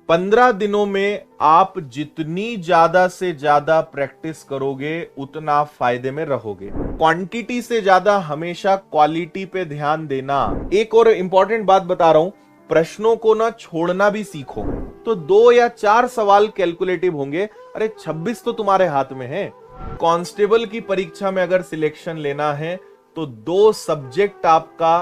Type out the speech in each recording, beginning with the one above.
15 दिनों में आप जितनी ज्यादा से ज्यादा प्रैक्टिस करोगे उतना फायदे में रहोगे। क्वांटिटी से ज्यादा हमेशा क्वालिटी पे ध्यान देना। एक और इंपॉर्टेंट बात बता रहा हूं, प्रश्नों को ना छोड़ना भी सीखो। तो 2 या 4 सवाल कैलकुलेटिव होंगे, अरे 26 तो तुम्हारे हाथ में है। कांस्टेबल की परीक्षा में अगर सिलेक्शन लेना है तो 2 सब्जेक्ट आपका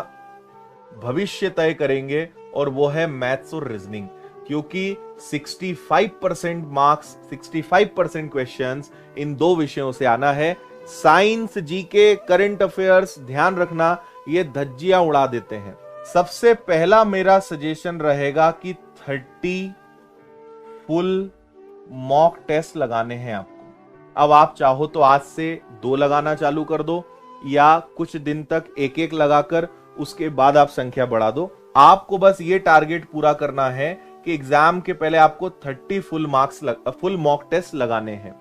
भविष्य तय करेंगे, और वो है मैथ्स और रीजनिंग। क्योंकि 65% मार्क्स, 65% क्वेश्चंस इन 2 विषयों से आना है। साइंस, जीके, करंट अफेयर्स ध्यान रखना, ये धज्जियां उड़ा देते हैं। सबसे पहला मेरा सजेशन रहेगा कि 30 फुल मॉक टेस्ट लगाने हैं आपको। अब आप चाहो तो आज से 2 लगाना चालू कर दो, या कुछ दिन तक एक एक लगाकर उसके बाद आप संख्या बढ़ा दो। आपको बस ये टारगेट पूरा करना है कि एग्जाम के पहले आपको 30 फुल मॉक टेस्ट लगाने हैं।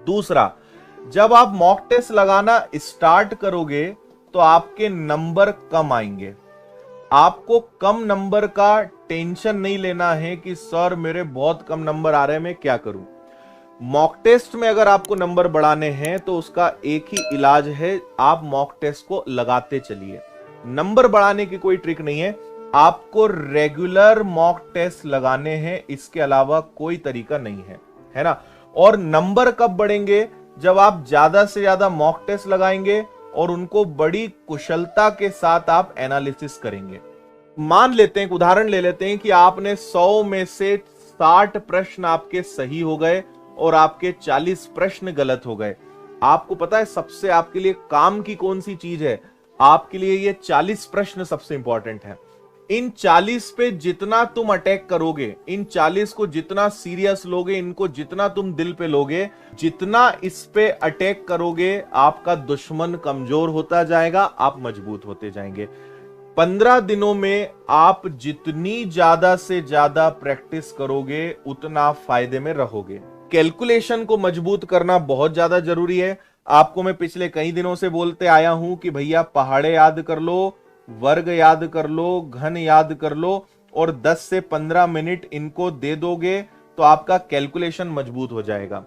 दूसरा, जब आप मॉक टेस्ट लगाना स्टार्ट करोगे तो आपके नंबर कम आएंगे। आपको कम नंबर का टेंशन नहीं लेना है कि सर मेरे बहुत कम नंबर आ रहे हैं, मैं क्या करूं। मॉक टेस्ट में अगर आपको नंबर बढ़ाने हैं तो उसका एक ही इलाज है, आप मॉक टेस्ट को लगाते चलिए। नंबर बढ़ाने की कोई ट्रिक नहीं है, आपको रेगुलर मॉक टेस्ट लगाने हैं, इसके अलावा कोई तरीका नहीं है, है ना। और नंबर कब बढ़ेंगे? जब आप ज्यादा से ज्यादा मॉक टेस्ट लगाएंगे और उनको बड़ी कुशलता के साथ आप एनालिसिस करेंगे। मान लेते हैं, एक उदाहरण ले लेते हैं कि आपने 100 में से 60 प्रश्न आपके सही हो गए और आपके 40 प्रश्न गलत हो गए। आपको पता है सबसे आपके लिए काम की कौन सी चीज है? आपके लिए ये 40 प्रश्न सबसे इंपॉर्टेंट है। इन 40 पे जितना तुम अटैक करोगे, इन 40 को जितना सीरियस लोगे, इनको जितना तुम दिल पे लोगे, जितना इस पे अटैक करोगे, आपका दुश्मन कमजोर होता जाएगा, आप मजबूत होते जाएंगे। 15 दिनों में आप जितनी ज्यादा से ज्यादा प्रैक्टिस करोगे उतना फायदे में रहोगे। कैलकुलेशन को मजबूत करना बहुत ज्यादा जरूरी है। आपको मैं पिछले कई दिनों से बोलते आया हूं कि भैया पहाड़े याद कर लो, वर्ग याद कर लो, घन याद कर लो, और 10 से 15 मिनट इनको दे दोगे तो आपका कैलकुलेशन मजबूत हो जाएगा।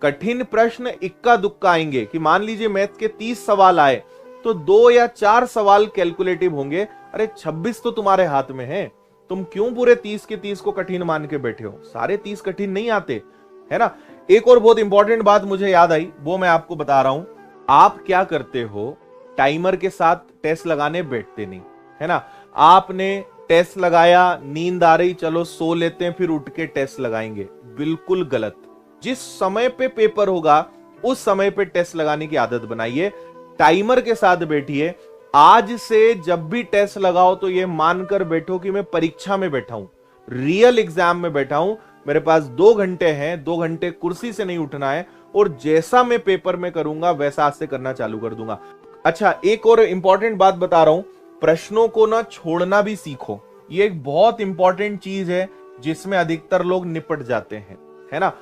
कठिन प्रश्न इक्का दुक्का आएंगे कि मान लीजिए मैथ के 30 सवाल आए तो 2 या 4 सवाल कैलकुलेटिव होंगे, अरे 26 तो तुम्हारे हाथ में है। तुम क्यों पूरे 30 के 30 को कठिन मान के बैठे हो? सारे 30 कठिन नहीं आते, है ना। एक और बहुत इंपॉर्टेंट बात मुझे याद आई, वो मैं आपको बता रहा हूं। आप क्या करते हो, टाइमर के साथ टेस्ट लगाने बैठते नहीं, है ना। आपने टेस्ट लगाया, नींद आ रही, चलो सो लेते हैं, फिर उठ के टेस्ट लगाएंगे, बिल्कुल गलत। जिस समय पे पेपर होगा उस समय पे टेस्ट लगाने की आदत बनाइए। टाइमर के साथ बैठिए। आज से जब भी टेस्ट लगाओ तो ये मानकर बैठो कि मैं परीक्षा में बैठा हूं, रियल एग्जाम में बैठा हूं। मेरे पास 2 घंटे हैं, 2 घंटे कुर्सी से नहीं उठना है, और जैसा मैं पेपर में करूंगा वैसा आज से करना चालू कर दूंगा। अच्छा, एक और इंपॉर्टेंट बात बता रहा हूं, प्रश्नों को ना छोड़ना भी सीखो। ये एक बहुत इंपॉर्टेंट चीज है जिसमें अधिकतर लोग निपट जाते हैं, है ना।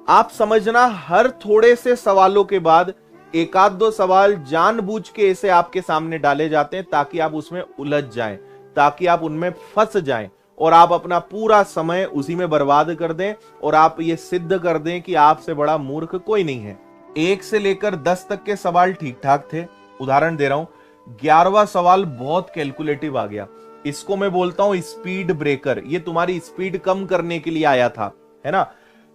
आप समझना, हर थोड़े से सवालों के बाद एक आध 2 सवाल जानबूझ के ऐसे आपके सामने डाले जाते हैं ताकि आप उसमें उलझ जाएं, ताकि आप उनमें फंस जाएं और आप अपना पूरा समय उसी में बर्बाद कर दें, और आप ये सिद्ध कर दें कि आपसे बड़ा मूर्ख कोई नहीं है। 1 से लेकर 10 तक के सवाल ठीक ठाक थे। उदाहरण दे रहा हूं, 11वां सवाल बहुत कैलकुलेटिव आ गया। इसको मैं बोलता हूं स्पीड ब्रेकर। ये तुम्हारी स्पीड कम करने के लिए आया था, है ना।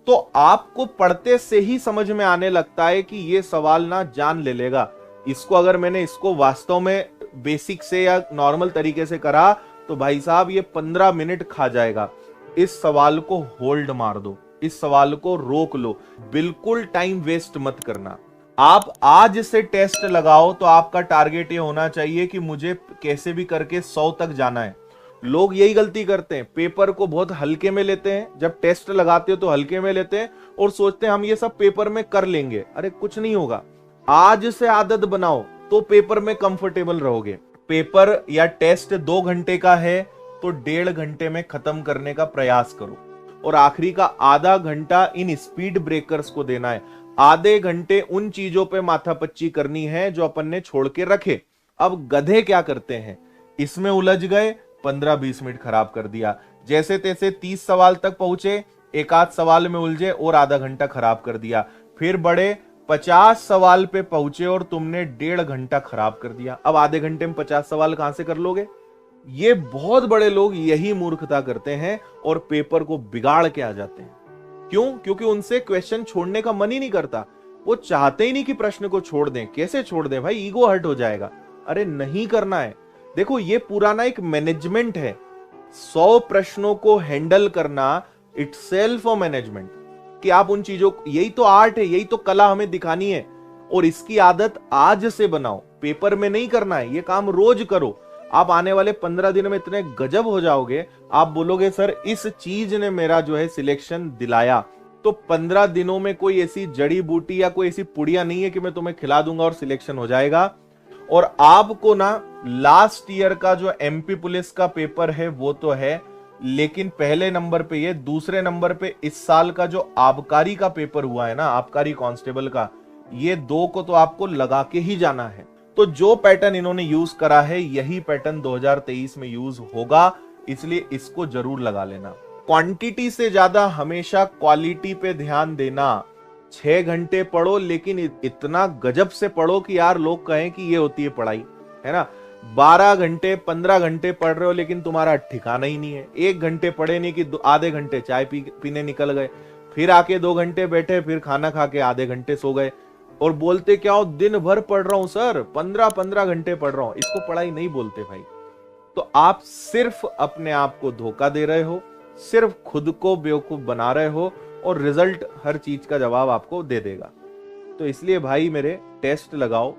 तो आपको पढ़ते से ही समझ में आने लगता है कि ये सवाल ना जान ले लेगा। इसको अगर मैंने इसको वास्तव में बेसिक से या नॉर्मल तरीके से करा तो भाई साहब ये 15 मिनट खा जाएगा। इस सवाल को होल्ड मार दो, इस सवाल को रोक लो, बिल्कुल टाइम वेस्ट मत करना। आप आज से टेस्ट लगाओ तो आपका टारगेट ये होना चाहिए कि मुझे कैसे भी करके 100 तक जाना है। लोग यही गलती करते हैं, पेपर को बहुत हल्के में लेते हैं। जब टेस्ट लगाते हो तो हल्के में लेते हैं और सोचते हैं हम ये सब पेपर में कर लेंगे। अरे कुछ नहीं होगा। आज से आदत बनाओ तो पेपर में कंफर्टेबल रहोगे। पेपर या टेस्ट 2 घंटे का है तो 1.5 घंटे में खत्म करने का प्रयास करो, और आखिरी का आधा घंटा इन स्पीड ब्रेकर्स को देना है। आधे घंटे उन चीजों पे माथापच्ची करनी है जो अपन ने छोड़ के रखे। अब गधे क्या करते हैं, इसमें उलझ गए, 15-20 मिनट खराब कर दिया। जैसे तैसे 30 सवाल तक पहुंचे, एक आध सवाल में उलझे और आधा घंटा खराब कर दिया। फिर बड़े 50 सवाल पे पहुंचे और तुमने 1.5 घंटा खराब कर दिया। अब आधे घंटे में 50 सवाल कहां से कर लोगे? ये बहुत बड़े लोग यही मूर्खता करते हैं और पेपर को बिगाड़ के आ जाते हैं। क्यों? क्योंकि उनसे क्वेश्चन छोड़ने का मन ही नहीं करता। वो चाहते ही नहीं कि प्रश्न को छोड़ दें। कैसे छोड़ दें भाई? ईगो हर्ट हो जाएगा। अरे नहीं करना है। देखो, ये पुराना एक मैनेजमेंट है। 100 प्रश्नों को हैंडल करना इटसेल्फ अ मैनेजमेंट, कि आप उन चीजों, यही तो आर्ट है, यही तो कला हमें दिखानी है। और इसकी आदत आज से बनाओ। पेपर में नहीं करना है, ये काम रोज करो। आप आने वाले 15 दिन में इतने गजब हो जाओगे, आप बोलोगे सर इस चीज ने मेरा जो है सिलेक्शन दिलाया। तो 15 दिनों में कोई ऐसी जड़ी बूटी या कोई ऐसी पुड़िया नहीं है कि मैं तुम्हें खिला दूंगा और सिलेक्शन हो जाएगा। और आपको ना लास्ट ईयर का जो एमपी पुलिस का पेपर है वो तो है, लेकिन पहले नंबर पे ये, दूसरे नंबर पे इस साल का जो आबकारी का पेपर हुआ है ना, आबकारी कांस्टेबल का, ये 2 को तो आपको लगा के ही जाना है। तो जो पैटर्न इन्होंने यूज करा है यही पैटर्न 2023 में यूज होगा, इसलिए इसको जरूर लगा लेना। क्वांटिटी से ज्यादा हमेशा क्वालिटी पे ध्यान देना। 6 घंटे पढ़ो, लेकिन इतना गजब से पढ़ो कि यार लोग कहें कि ये होती है पढ़ाई, है ना। 12 घंटे 15 घंटे पढ़ रहे हो लेकिन तुम्हारा ठिकाना ही नहीं है। 1 घंटे पढ़े नहीं कि आधे घंटे चाय पीने निकल गए, फिर आके 2 घंटे बैठे, फिर खाना खा के आधे घंटे सो गए और बोलते क्या हो, दिन भर पढ़ रहा हूं सर, 15-15 घंटे पढ़ रहा हूं। इसको पढ़ाई नहीं बोलते भाई। तो आप सिर्फ अपने आप को धोखा दे रहे हो, सिर्फ खुद को बेवकूफ बना रहे हो, और रिजल्ट हर चीज का जवाब आपको दे देगा। तो इसलिए भाई मेरे, टेस्ट लगाओ,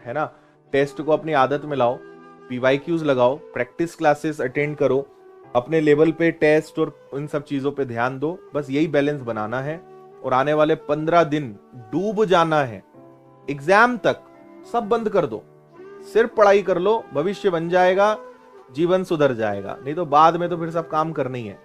है ना, टेस्ट को अपनी आदत में लाओ, पीवाईक्यूज लगाओ, प्रैक्टिस क्लासेस अटेंड करो, अपने लेवल पे टेस्ट और इन सब चीजों पे ध्यान दो। बस यही बैलेंस बनाना है और आने वाले 15 दिन डूब जाना है। एग्जाम तक सब बंद कर दो, सिर्फ पढ़ाई कर लो, भविष्य बन जाएगा, जीवन सुधर जाएगा। नहीं तो बाद में तो फिर सब काम करना ही है।